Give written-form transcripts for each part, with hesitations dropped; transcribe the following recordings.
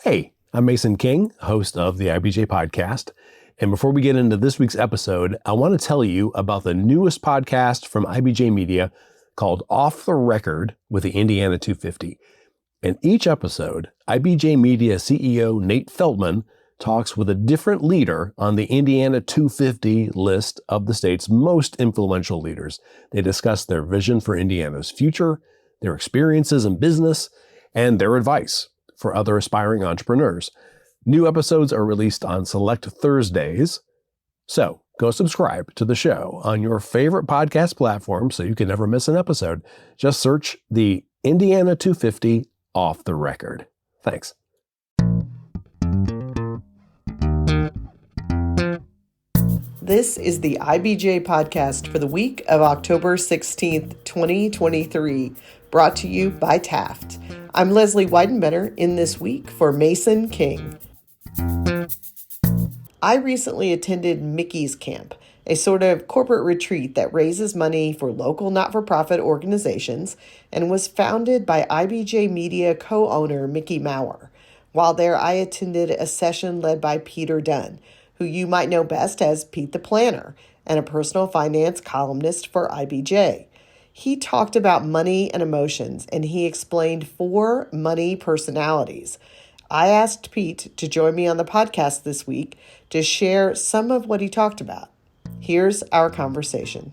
Hey, I'm Mason King, host of the IBJ podcast. And before we get into this week's episode, I want to tell you about the newest podcast from IBJ Media called Off the Record with the Indiana 250. In each episode, IBJ Media CEO Nate Feldman talks with a different leader on the Indiana 250 list of the state's most influential leaders. They discuss their vision for Indiana's future, their experiences in business, and their advice for other aspiring entrepreneurs. New episodes are released on select Thursdays. So go subscribe to the show on your favorite podcast platform so you can never miss an episode. Just search the Indiana 250 Off the Record. Thanks. This is the IBJ podcast for the week of October 16th, 2023, brought to you by Taft. I'm Leslie Weidenbender in this week for Mason King. I recently attended Mickey's Camp, a sort of corporate retreat that raises money for local not-for-profit organizations and was founded by IBJ Media co-owner Mickey Maurer. While there, I attended a session led by Peter Dunn, who you might know best as Pete the Planner and a personal finance columnist for IBJ. He talked about money and emotions, and he explained 4 money personalities. I asked Pete to join me on the podcast this week to share some of what he talked about. Here's our conversation.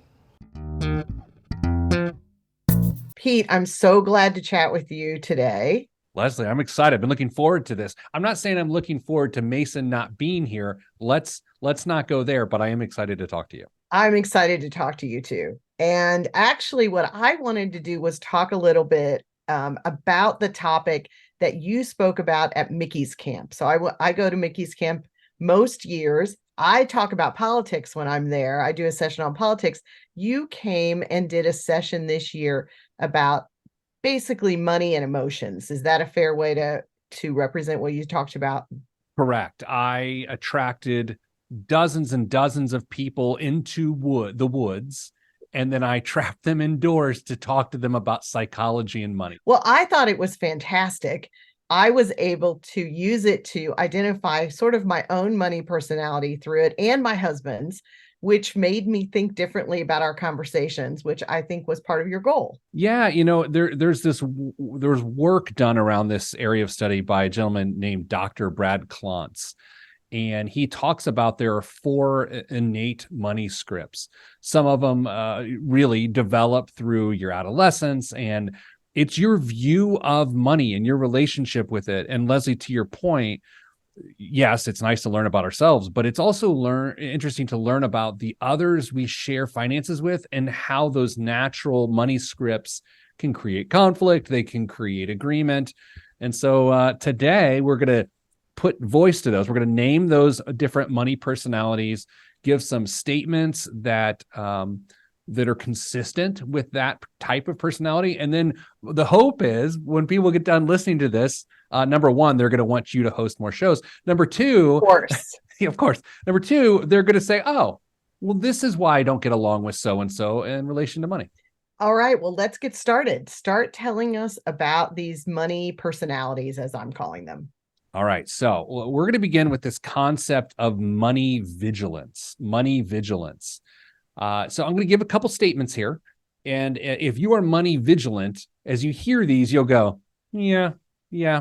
Pete, I'm so glad to chat with you today. Leslie, I'm excited. I've been looking forward to this. I'm not saying I'm looking forward to Mason not being here. Let's not go there, but I am excited to talk to you. I'm excited to talk to you too. And actually, what I wanted to do was talk a little bit about the topic that you spoke about at Mickey's Camp. So I go to Mickey's Camp most years. I talk about politics when I'm there. I do a session on politics. You came and did a session this year about basically money and emotions. Is that a fair way to represent what you talked about? Correct. I attracted dozens and dozens of people into the woods, and then I trapped them indoors to talk to them about psychology and money. Well, I thought it was fantastic. I was able to use it to identify sort of my own money personality through it and my husband's, which made me think differently about our conversations, which I think was part of your goal. Yeah, there's work done around this area of study by a gentleman named Dr. Brad Klontz. And he talks about there are 4 innate money scripts. Some of them really develop through your adolescence, and it's your view of money and your relationship with it. And Leslie, to your point, yes, it's nice to learn about ourselves, but it's also interesting to learn about the others we share finances with and how those natural money scripts can create conflict. They can create agreement. And so today we're going to put voice to those. We're going to name those different money personalities, give some statements that are consistent with that type of personality. And then the hope is when people get done listening to this, number 1, they're going to want you to host more shows. Number 2, of course. Of course. Number 2, they're going to say, oh, well, this is why I don't get along with so-and-so in relation to money. All right. Well, let's get started. Start telling us about these money personalities, as I'm calling them. All right. So we're going to begin with this concept of money vigilance. Money vigilance. So I'm going to give a couple statements here. And if you are money vigilant, as you hear these, you'll go, yeah,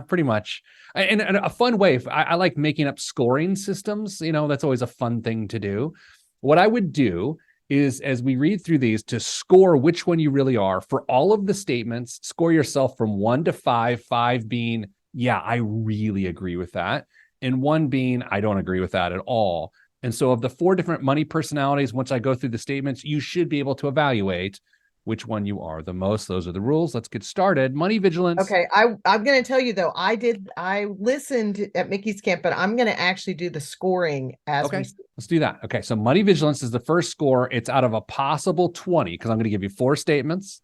pretty much. And a fun way, I like making up scoring systems. That's always a fun thing to do. What I would do is, as we read through these, to score which one you really are. For all of the statements, score yourself from 1 to 5, 5 being, yeah, I really agree with that, and 1 being, I don't agree with that at all. And so of the 4 different money personalities, once I go through the statements, you should be able to evaluate which one you are the most. Those are the rules. Let's get started. Money vigilance. Okay. I'm going to tell you though, I listened at Mickey's Camp, but I'm going to actually do the scoring as okay. Let's do that. Okay. So money vigilance is the first score. It's out of a possible 20, because I'm going to give you 4 statements.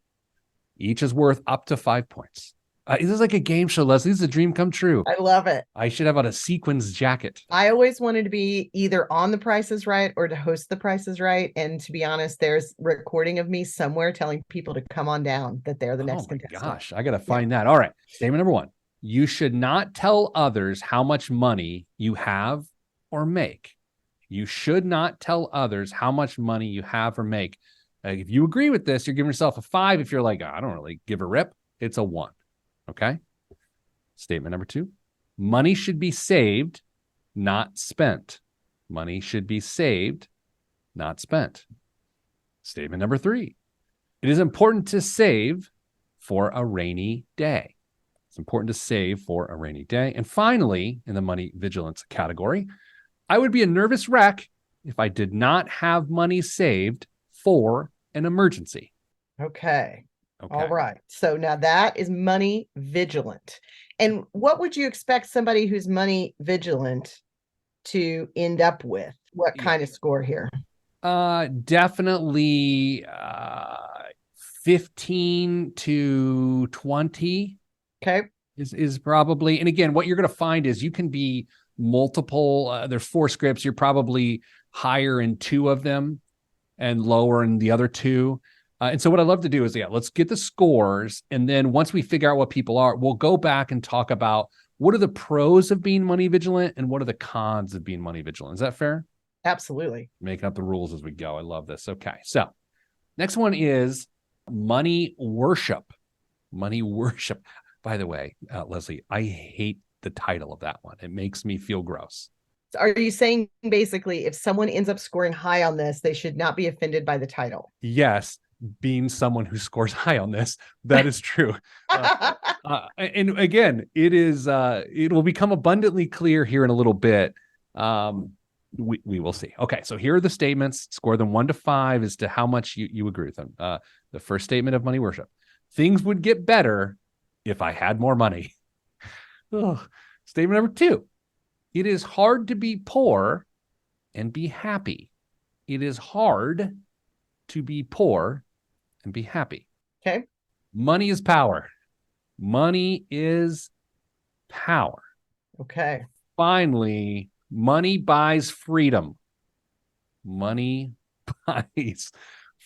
Each is worth up to 5 points. This is like a game show, Leslie. This is a dream come true. I love it. I should have on a sequins jacket. I always wanted to be either on The Price is Right or to host The Price is Right. And to be honest, there's recording of me somewhere telling people to come on down, that they're the next contestant. Gosh, I got to find that. All right. Statement number 1. You should not tell others how much money you have or make. You should not tell others how much money you have or make. If you agree with this, you're giving yourself a 5. If you're like, I don't really give a rip, it's a 1. Okay. Statement number 2. Money should be saved, not spent. Money should be saved, not spent. Statement number 3. It is important to save for a rainy day. It's important to save for a rainy day. And finally, in the money vigilance category, I would be a nervous wreck if I did not have money saved for an emergency. Okay. All right. So now that is money vigilant. And what would you expect somebody who's money vigilant to end up with? What kind of score here? Definitely 15 to 20. Okay. Is probably, and again, what you're going to find is you can be multiple. There's 4 scripts. You're probably higher in 2 of them and lower in the other 2. And so what I love to do is, let's get the scores. And then once we figure out what people are, we'll go back and talk about what are the pros of being money vigilant and what are the cons of being money vigilant. Is that fair? Absolutely. Making up the rules as we go. I love this. Okay. So next one is money worship. Money worship. By the way, Leslie, I hate the title of that one. It makes me feel gross. Are you saying basically if someone ends up scoring high on this, they should not be offended by the title? Yes. Being someone who scores high on this, that is true. And again, it will become abundantly clear here in a little bit. We will see. Okay, so here are the statements. Score them 1 to 5 as to how much you agree with them. The first statement of money worship: things would get better if I had more money. Statement number 2: it is hard to be poor and be happy. It is hard to be poor and be happy. Okay. Money is power. Money is power. Okay. Finally, money buys freedom. Money buys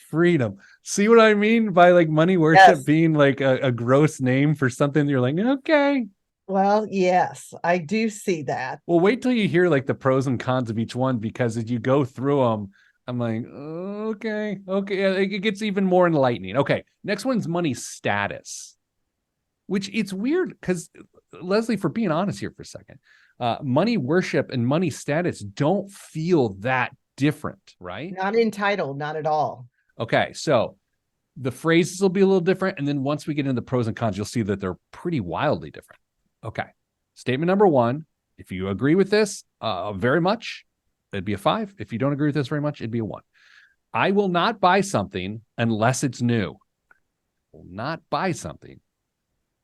freedom. See what I mean by like money worship being like a gross name for something you're like, okay. Well, yes, I do see that. Well, wait till you hear like the pros and cons of each one, because as you go through them, I'm like, okay. It gets even more enlightening. Okay. Next one's money status, which it's weird because, Leslie, for being honest here for a second, money worship and money status don't feel that different, right? Not entitled, not at all. Okay. So the phrases will be a little different. And then once we get into the pros and cons, you'll see that they're pretty wildly different. Okay. Statement number 1, if you agree with this very much, it'd be a 5. If you don't agree with this very much, it'd be a 1. I will not buy something unless it's new. Will not buy something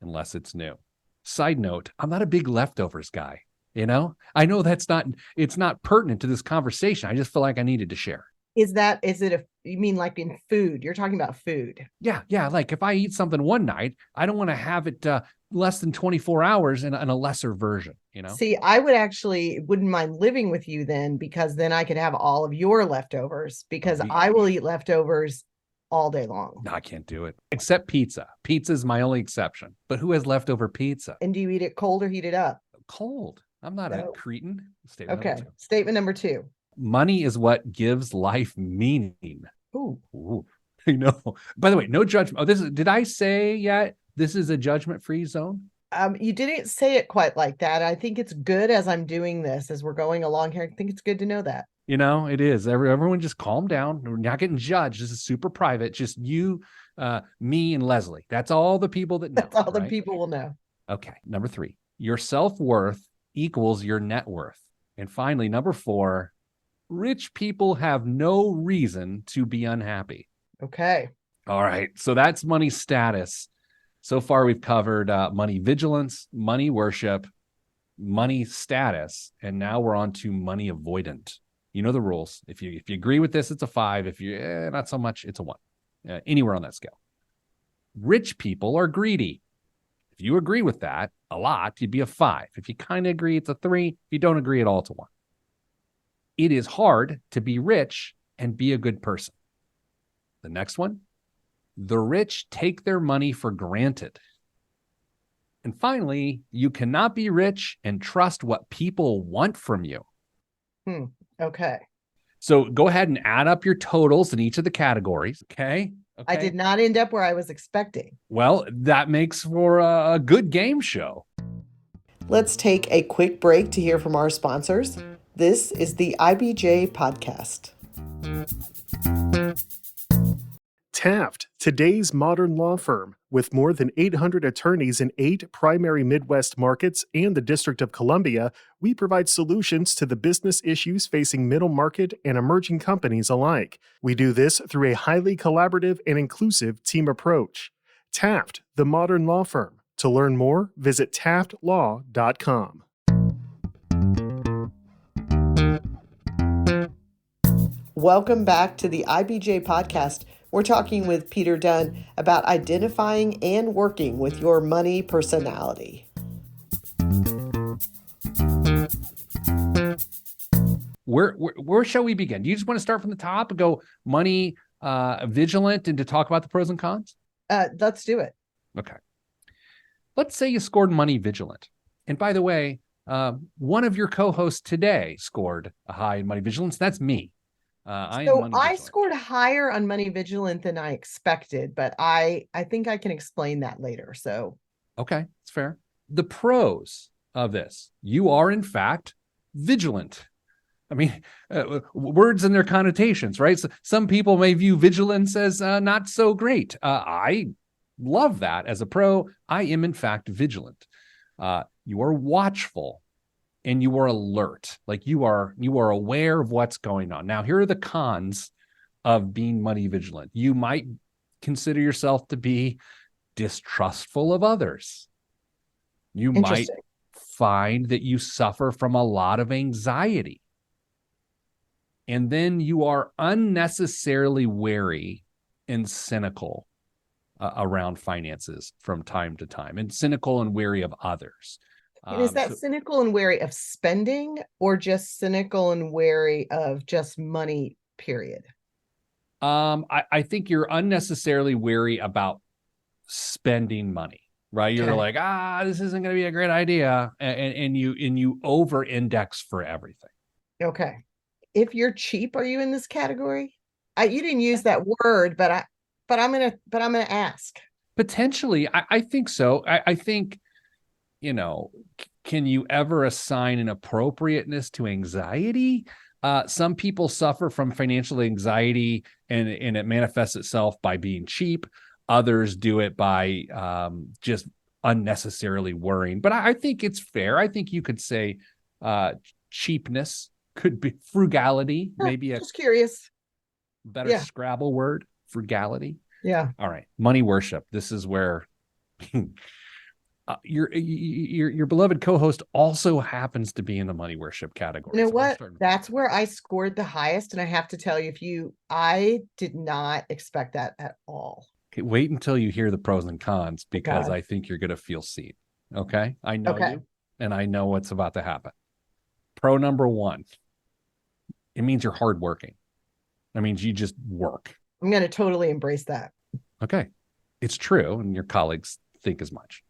unless it's new. Side note, I'm not a big leftovers guy. I know it's not pertinent to this conversation. I just feel like I needed to share. You mean like in food? You're talking about food. Yeah. Like if I eat something one night, I don't want to have it less than 24 hours in a lesser version, See, I wouldn't mind living with you then, because then I could have all of your leftovers, because I will eat leftovers all day long. No, I can't do it. Except pizza. Pizza is my only exception. But who has leftover pizza? And do you eat it cold or heat it up? Cold. I'm not a cretin. Statement number 2. Money is what gives life meaning. Ooh. By the way, no judgment. Did I say yet this is a judgment-free zone? You didn't say it quite like that. I think it's good as I'm doing this, as we're going along here. I think it's good to know that. It is. Everyone just calm down. We're not getting judged. This is super private. Just you, me, and Leslie. That's all the people that know. That's all the people will know. Okay. Number 3, your self-worth equals your net worth. And finally, number 4, rich people have no reason to be unhappy. Okay. All right. So that's money status. So far, we've covered money vigilance, money worship, money status, and now we're on to money avoidant. You know the rules. If you agree with this, it's a 5. If you not so much, it's a 1. Anywhere on that scale. Rich people are greedy. If you agree with that a lot, you'd be a 5. If you kind of agree, it's a 3. If you don't agree at all, it's a 1. It is hard to be rich and be a good person. The next one, the rich take their money for granted. And finally, you cannot be rich and trust what people want from you. Okay. So go ahead and add up your totals in each of the categories. Okay. I did not end up where I was expecting. Well, that makes for a good game show. Let's take a quick break to hear from our sponsors. This is the IBJ Podcast. Taft, today's modern law firm. With more than 800 attorneys in 8 primary Midwest markets and the District of Columbia, we provide solutions to the business issues facing middle market and emerging companies alike. We do this through a highly collaborative and inclusive team approach. Taft, the modern law firm. To learn more, visit taftlaw.com. Welcome back to the IBJ Podcast. We're talking with Peter Dunn about identifying and working with your money personality. Where shall we begin? Do you just want to start from the top and go money vigilant and to talk about the pros and cons? Let's do it. Okay. Let's say you scored money vigilant. And by the way, one of your co-hosts today scored a high in money vigilance. That's me. I scored higher on money vigilant than I expected, but I think I can explain that later. So, okay, it's fair. The pros of this: you are in fact vigilant. I mean, words and their connotations, right? So some people may view vigilance as not so great. I love that as a pro. I am in fact vigilant. You are watchful. And you are alert, like you are aware of what's going on. Now, here are the cons of being money vigilant. You might consider yourself to be distrustful of others. You might find that you suffer from a lot of anxiety. And then you are unnecessarily wary and cynical around finances from time to time, and cynical and wary of others. And is that cynical and wary of spending, or just cynical and wary of just money, period? I think you're unnecessarily wary about spending money, right? You're like, this isn't going to be a great idea. And you over-index for everything. Okay. If you're cheap, are you in this category? You didn't use that word, but I'm gonna ask. Potentially, I think so. I think, can you ever assign an appropriateness to anxiety? Some people suffer from financial anxiety and it manifests itself by being cheap. Others do it by just unnecessarily worrying. But I think it's fair. I think you could say cheapness could be frugality, maybe just curious. Better Scrabble word, frugality. Yeah. All right. Money worship. This is where your beloved co-host also happens to be in the money worship category. You know what? That's where I scored the highest. And I have to tell you, I did not expect that at all. Okay, wait until you hear the pros and cons, because I think you're going to feel seen. Okay. I know you, and I know what's about to happen. Pro number 1. It means you're hardworking. That means you just work. I'm going to totally embrace that. Okay. It's true. And your colleagues think as much.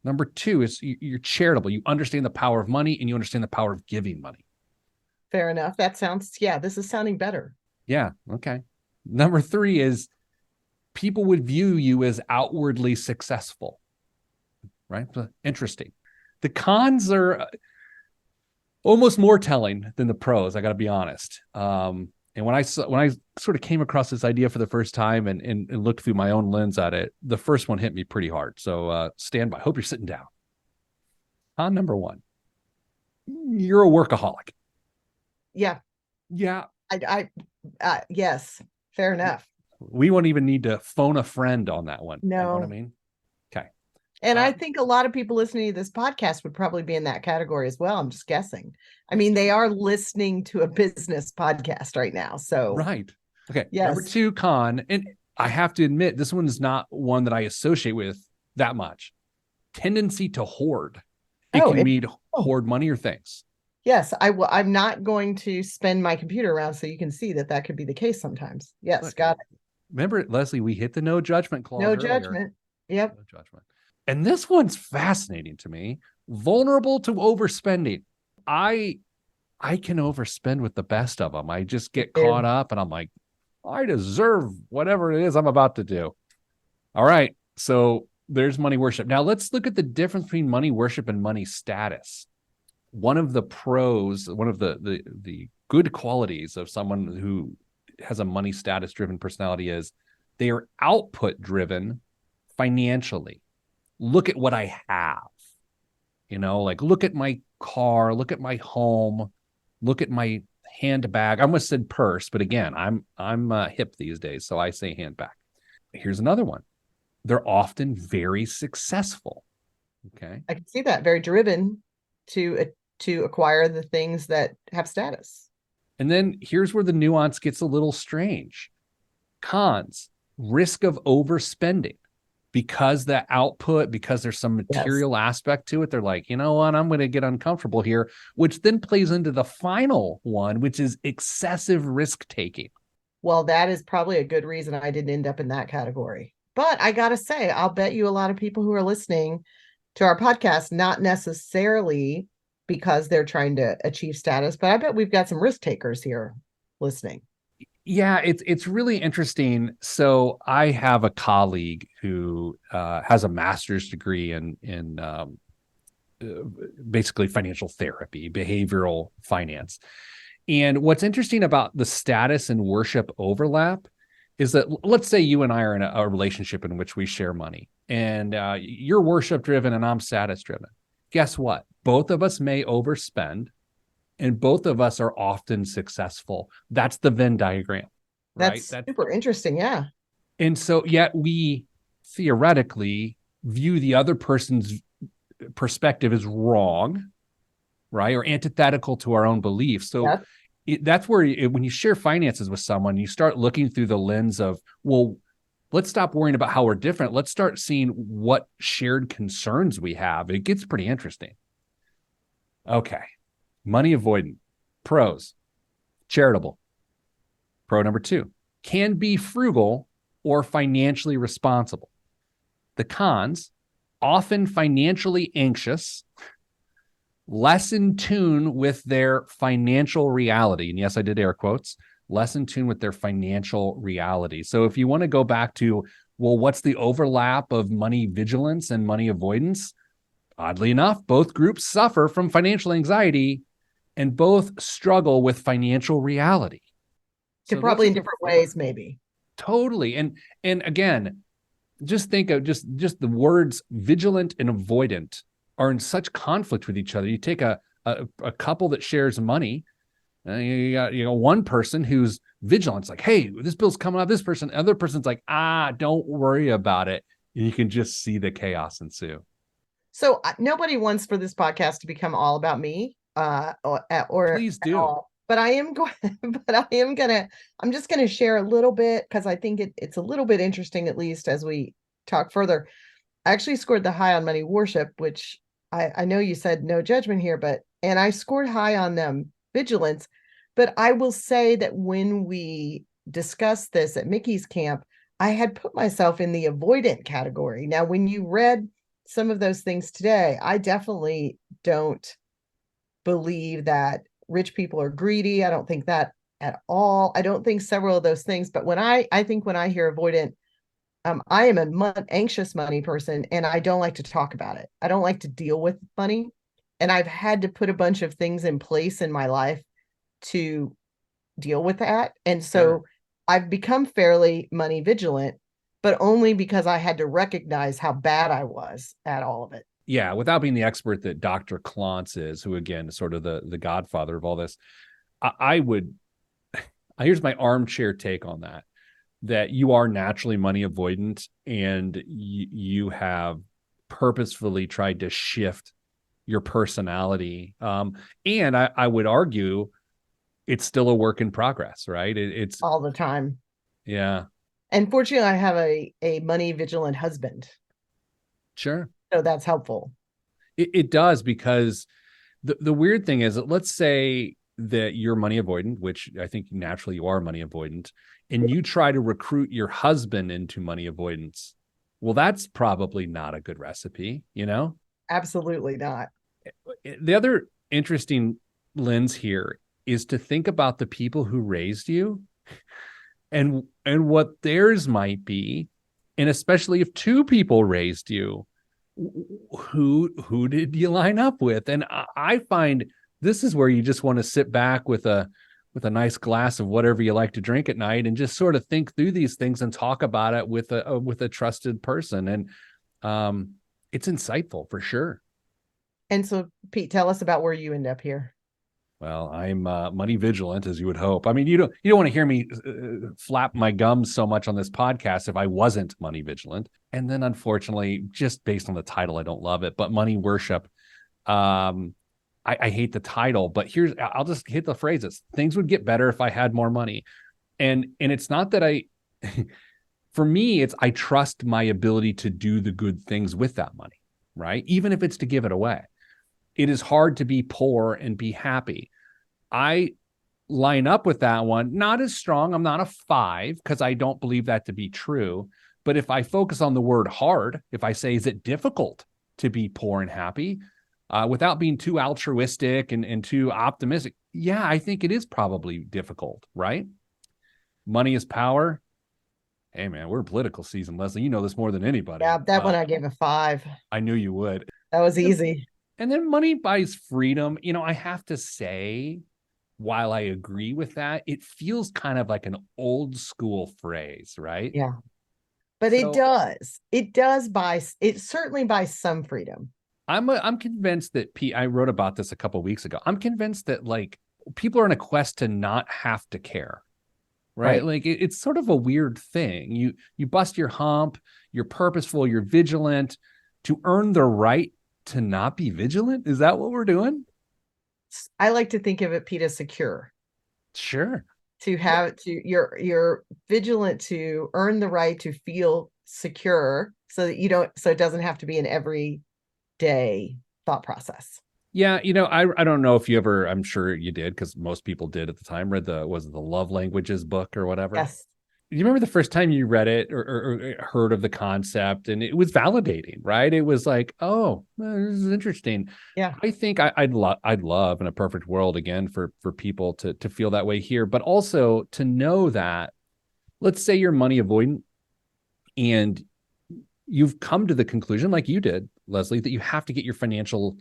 Number 2 is you're charitable. You understand the power of money and you understand the power of giving money. Fair enough. That sounds, this is sounding better. Yeah. Okay. Number 3 is people would view you as outwardly successful, right? Interesting. The cons are almost more telling than the pros. I got to be honest. And when I sort of came across this idea for the first time and looked through my own lens at it, the first one hit me pretty hard. So stand by. Hope you're sitting down. Con number 1, you're a workaholic. Yeah. Yeah. Yes. Fair enough. We won't even need to phone a friend on that one. No. You know what I mean? Okay. And I think a lot of people listening to this podcast would probably be in that category as well. I'm just guessing. I mean, they are listening to a business podcast right now. So right. Okay. Yes. Number 2 con, and I have to admit, this one is not one that I associate with that much. Tendency to hoard. It can mean hoard money or things. Yes, I'm not going to spin my computer around so you can see that could be the case sometimes. Yes, got it. Remember, Leslie, we hit the no judgment clause. No earlier. judgment. Yep. No judgment. And this one's fascinating to me. Vulnerable to overspending. I can overspend with the best of them. I just get caught up and I'm like, I deserve whatever it is I'm about to do. All right. So there's money worship. Now let's look at the difference between money worship and money status. One of the pros, one of the good qualities of someone who has a money status driven personality is they are output driven financially. Look at what I have, like look at my car, look at my home, look at my handbag. I almost said purse, but again, I'm hip these days, so I say handbag. Here's another one. They're often very successful. Okay. I can see that. Very driven to acquire the things that have status. And then here's where the nuance gets a little strange. Cons, risk of overspending. Because the output, because there's some material aspect to it, they're like, you know what, I'm going to get uncomfortable here, which then plays into the final one, which is excessive risk taking. Well, that is probably a good reason I didn't end up in that category. But I got to say, I'll bet you a lot of people who are listening to our podcast, not necessarily because they're trying to achieve status, but I bet we've got some risk takers here listening. Yeah, it's really interesting. So I have a colleague who has a master's degree in basically financial therapy, behavioral finance. And what's interesting about the status and worship overlap is that, let's say you and I are in a relationship in which we share money, and you're worship driven and I'm status driven. Guess what? Both of us may overspend. And both of us are often successful. That's the Venn diagram. Right? That's super interesting. Yeah. And so yet we theoretically view the other person's perspective as wrong, right? Or antithetical to our own beliefs. So that's where when you share finances with someone, you start looking through the lens of, well, let's stop worrying about how we're different. Let's start seeing what shared concerns we have. It gets pretty interesting. Okay. Money avoidant. Pros, charitable. Pro number 2, can be frugal or financially responsible. The cons, often financially anxious, less in tune with their financial reality. And yes, I did air quotes, less in tune with their financial reality. So if you want to go back to, well, what's the overlap of money vigilance and money avoidance? Oddly enough, both groups suffer from financial anxiety and both struggle with financial reality. So probably in different ways, maybe. Totally. And again, just think of just the words vigilant and avoidant are in such conflict with each other. You take a couple that shares money, you got one person who's vigilant, it's like, hey, this bill's coming out, this person, other person's like, don't worry about it. And you can just see the chaos ensue. So nobody wants for this podcast to become all about me. Or please do. But I'm just gonna share a little bit because I think it's a little bit interesting, at least as we talk further. I actually scored the high on money worship, which I know you said no judgment here, and I scored high on vigilance. But I will say that when we discussed this at Mickey's camp, I had put myself in the avoidant category. Now, when you read some of those things today, I definitely don't believe that rich people are greedy. I don't think that at all. I don't think several of those things. But when I hear avoidant, I am an anxious money person, and I don't like to talk about it. I don't like to deal with money. And I've had to put a bunch of things in place in my life to deal with that. And so I've become fairly money vigilant, but only because I had to recognize how bad I was at all of it. Yeah, without being the expert that Dr. Klontz is, who again is sort of the godfather of all this, here's my armchair take on that you are naturally money avoidant, and you have purposefully tried to shift your personality. And I would argue it's still a work in progress, right? It's all the time. Yeah. And fortunately, I have a money vigilant husband. Sure. So that's helpful. It does, because the weird thing is that, let's say that you're money avoidant, which I think naturally you are money avoidant, and you try to recruit your husband into money avoidance. Well, that's probably not a good recipe, Absolutely not. The other interesting lens here is to think about the people who raised you and what theirs might be. And especially if two people raised you, who did you line up with? And I find this is where you just want to sit back with a nice glass of whatever you like to drink at night and just sort of think through these things and talk about it with a trusted person. And it's insightful for sure. And so, Pete, tell us about where you end up here. Well, I'm money vigilant, as you would hope. I mean, you don't want to hear me flap my gums so much on this podcast if I wasn't money vigilant. And then, unfortunately, just based on the title, I don't love it. But money worship, I hate the title. But I'll just hit the phrases. Things would get better if I had more money, and it's not that for me, I trust my ability to do the good things with that money, right? Even if it's to give it away. It is hard to be poor and be happy. I line up with that one, not as strong. I'm not a 5 because I don't believe that to be true. But if I focus on the word hard, if I say, is it difficult to be poor and happy without being too altruistic and too optimistic? Yeah, I think it is probably difficult, right? Money is power. Hey, man, we're political season, Leslie. You know this more than anybody. Yeah, that one I gave a 5. I knew you would. That was easy. And then money buys freedom. I have to say, while I agree with that, it feels kind of like an old school phrase, right? Yeah. But it does. It certainly buys some freedom. I'm convinced that I wrote about this a couple of weeks ago. I'm convinced that people are on a quest to not have to care. Right? Like it's sort of a weird thing. You bust your hump, you're purposeful, you're vigilant to earn the right to not be vigilant. Is that what we're doing? I like to think of it, Pete, as secure. Sure. You're vigilant to earn the right to feel secure so that so it doesn't have to be an everyday thought process. Yeah, I don't know if you ever, I'm sure you did, because most people did at the time, read the Love Languages book or whatever? Yes. Do you remember the first time you read it or heard of the concept? And it was validating, right? It was like, oh, this is interesting. Yeah. I think I'd love in a perfect world, again, for people to feel that way here, but also to know that, let's say you're money avoidant and you've come to the conclusion, like you did, Leslie, that you have to get your financial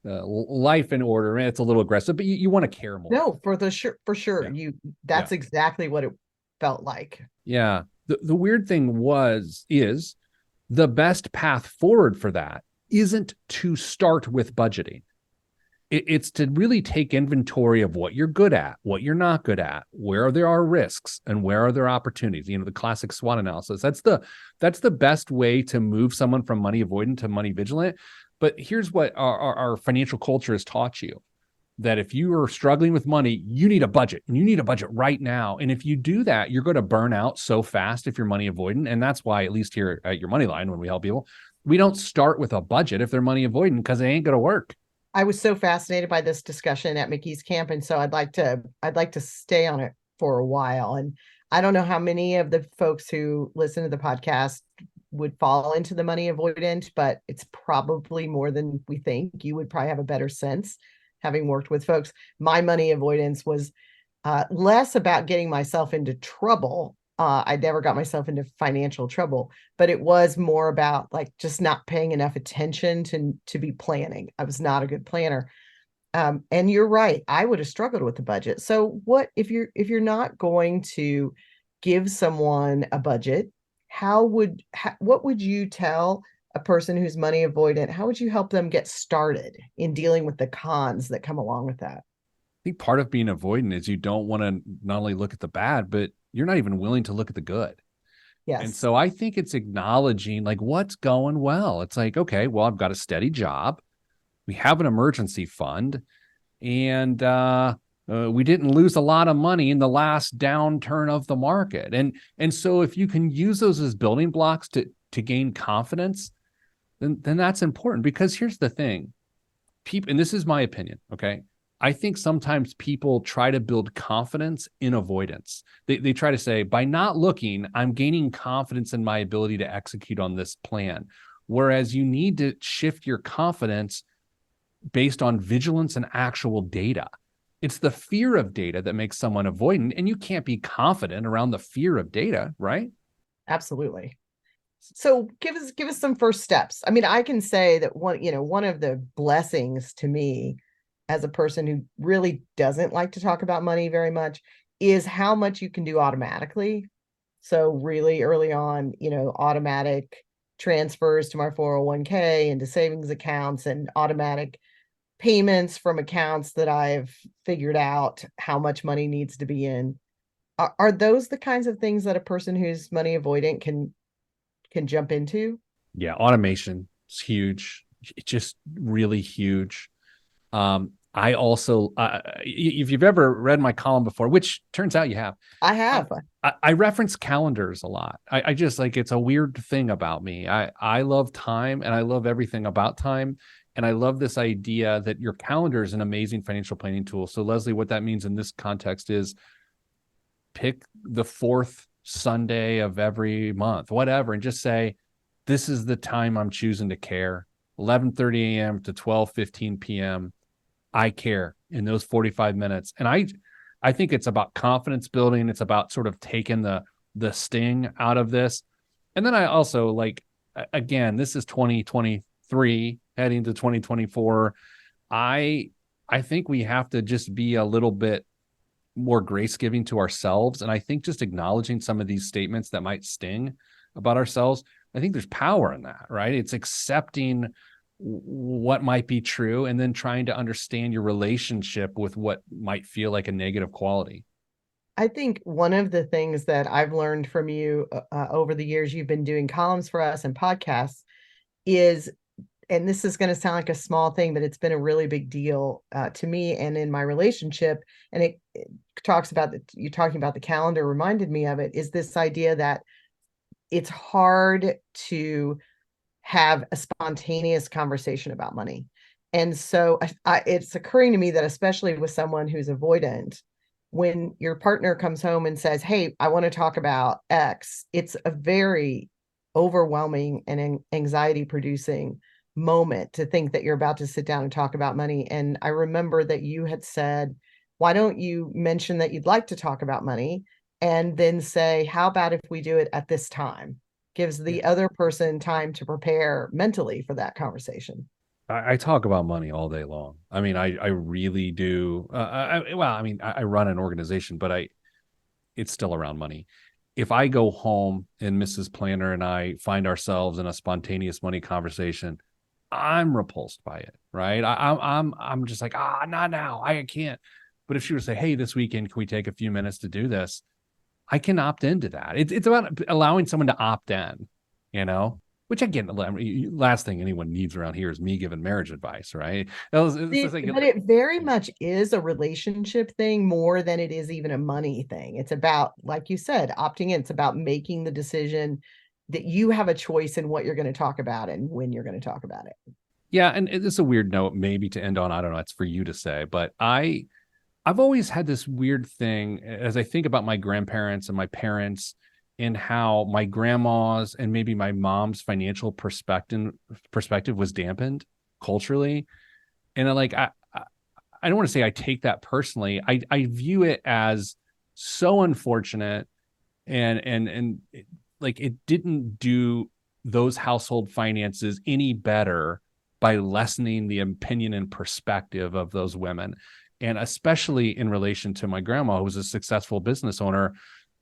life in order. And it's a little aggressive, but you want to care more. No, for sure. Yeah. That's exactly what it felt like. Yeah. The weird thing is the best path forward for that isn't to start with budgeting. It's to really take inventory of what you're good at, what you're not good at, where there are risks and where are there opportunities. The classic SWOT analysis. That's the best way to move someone from money avoidant to money vigilant. But here's what our financial culture has taught you, that if you are struggling with money, you need a budget, and you need a budget right now. And if you do that, you're going to burn out so fast if you're money avoidant. And that's why, at least here at Your Money Line, when we help people, we don't start with a budget if they're money avoidant, because it ain't going to work. I was so fascinated by this discussion at Mickey's camp. And so I'd like to stay on it for a while. And I don't know how many of the folks who listen to the podcast would fall into the money avoidant, but it's probably more than we think. You would probably have a better sense, having worked with folks. My money avoidance was less about getting myself into trouble. I never got myself into financial trouble, but it was more about just not paying enough attention to be planning. I was not a good planner. And you're right. I would have struggled with the budget. So what if you're not going to give someone a budget, what would you tell a person who's money avoidant? How would you help them get started in dealing with the cons that come along with that? I think part of being avoidant is you don't want to not only look at the bad, but you're not even willing to look at the good. Yes. And so I think it's acknowledging what's going well. It's like, okay, well, I've got a steady job. We have an emergency fund, and we didn't lose a lot of money in the last downturn of the market. And so if you can use those as building blocks to gain confidence, then that's important. Because here's the thing, people, and this is my opinion, okay? I think sometimes people try to build confidence in avoidance. They try to say, by not looking, I'm gaining confidence in my ability to execute on this plan. Whereas you need to shift your confidence based on vigilance and actual data. It's the fear of data that makes someone avoidant, and you can't be confident around the fear of data, right? Absolutely. So give us some first steps. I mean, I can say that one of the blessings to me as a person who really doesn't like to talk about money very much is how much you can do automatically. So really early on, automatic transfers to my 401k, into savings accounts, and automatic payments from accounts that I've figured out how much money needs to be in. Are those the kinds of things that a person who's money avoidant can jump into? Yeah, automation is huge. It's just really huge. I also, if you've ever read my column before, which turns out you have, I have. I reference calendars a lot. I just like, it's a weird thing about me. I love time, and I love everything about time. And I love this idea that your calendar is an amazing financial planning tool. So Leslie, what that means in this context is pick the fourth Sunday of every month, whatever, and just say, this is the time I'm choosing to care. 11:30 a.m. to 12:15 p.m. I care in those 45 minutes. And I think it's about confidence building. It's about sort of taking the sting out of this. And then I also again, this is 2023 heading to 2024. I think we have to just be a little bit more grace giving to ourselves. And I think just acknowledging some of these statements that might sting about ourselves, I think there's power in that, right? It's accepting what might be true and then trying to understand your relationship with what might feel like a negative quality. I think one of the things that I've learned from you over the years, you've been doing columns for us and podcasts, is, and this is going to sound like a small thing, but it's been a really big deal to me and in my relationship. And it talks about you talking about the calendar reminded me of it, is this idea that it's hard to have a spontaneous conversation about money. And so it's occurring to me that especially with someone who's avoidant, when your partner comes home and says, hey, I want to talk about X, it's a very overwhelming and anxiety producing moment to think that you're about to sit down and talk about money. And I remember that you had said, why don't you mention that you'd like to talk about money and then say, how about if we do it at this time? Gives the other person time to prepare mentally for that conversation. I talk about money all day long. I mean, I really do. I run an organization, but it's still around money. If I go home and Mrs. Planner and I find ourselves in a spontaneous money conversation, I'm repulsed by it, right? I'm just like, not now. I can't. But if she were to say, hey, this weekend, can we take a few minutes to do this? I can opt into that. It's about allowing someone to opt in, which again, last thing anyone needs around here is me giving marriage advice, right? But it very much is a relationship thing more than it is even a money thing. It's about, like you said, opting in. It's about making the decision that you have a choice in what you're going to talk about and when you're going to talk about it. Yeah. And it's a weird note maybe to end on. I don't know. It's for you to say, but I've always had this weird thing as I think about my grandparents and my parents and how my grandma's and maybe my mom's financial perspective was dampened culturally. And I don't want to say I take that personally. I view it as so unfortunate and it didn't do those household finances any better by lessening the opinion and perspective of those women. And especially in relation to my grandma, who was a successful business owner,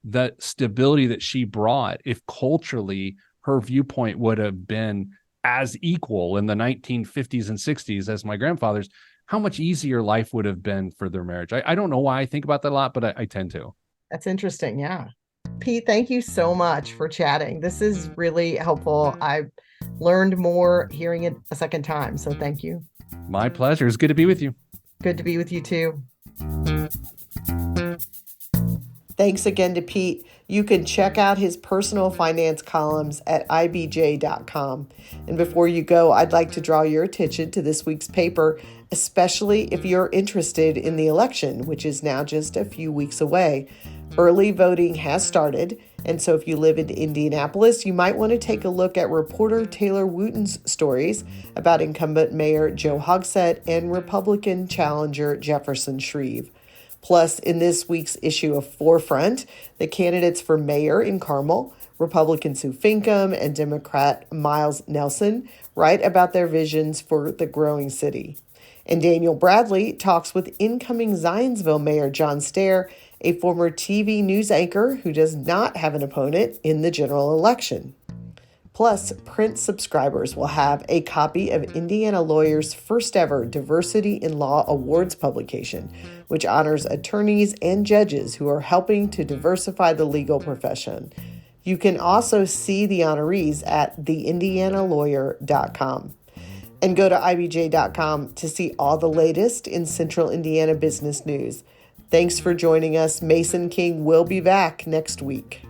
the stability that she brought, if culturally her viewpoint would have been as equal in the 1950s and 60s as my grandfather's, how much easier life would have been for their marriage. I don't know why I think about that a lot, but I tend to. That's interesting. Yeah. Pete, thank you so much for chatting. This is really helpful. I learned more hearing it a second time. So thank you. My pleasure. It's good to be with you. Good to be with you too. Thanks again to Pete. You can check out his personal finance columns at ibj.com. And before you go, I'd like to draw your attention to this week's paper, especially if you're interested in the election, which is now just a few weeks away. Early voting has started, and so if you live in Indianapolis, you might want to take a look at reporter Taylor Wooten's stories about incumbent Mayor Joe Hogsett and Republican challenger Jefferson Shreve. Plus, in this week's issue of Forefront, the candidates for mayor in Carmel, Republican Sue Finkham and Democrat Miles Nelson, write about their visions for the growing city. And Daniel Bradley talks with incoming Zionsville Mayor John Stair, a former TV news anchor who does not have an opponent in the general election. Plus, print subscribers will have a copy of Indiana Lawyer's first ever Diversity in Law Awards publication, which honors attorneys and judges who are helping to diversify the legal profession. You can also see the honorees at theindianalawyer.com. And go to ibj.com to see all the latest in Central Indiana business news. Thanks for joining us. Mason King will be back next week.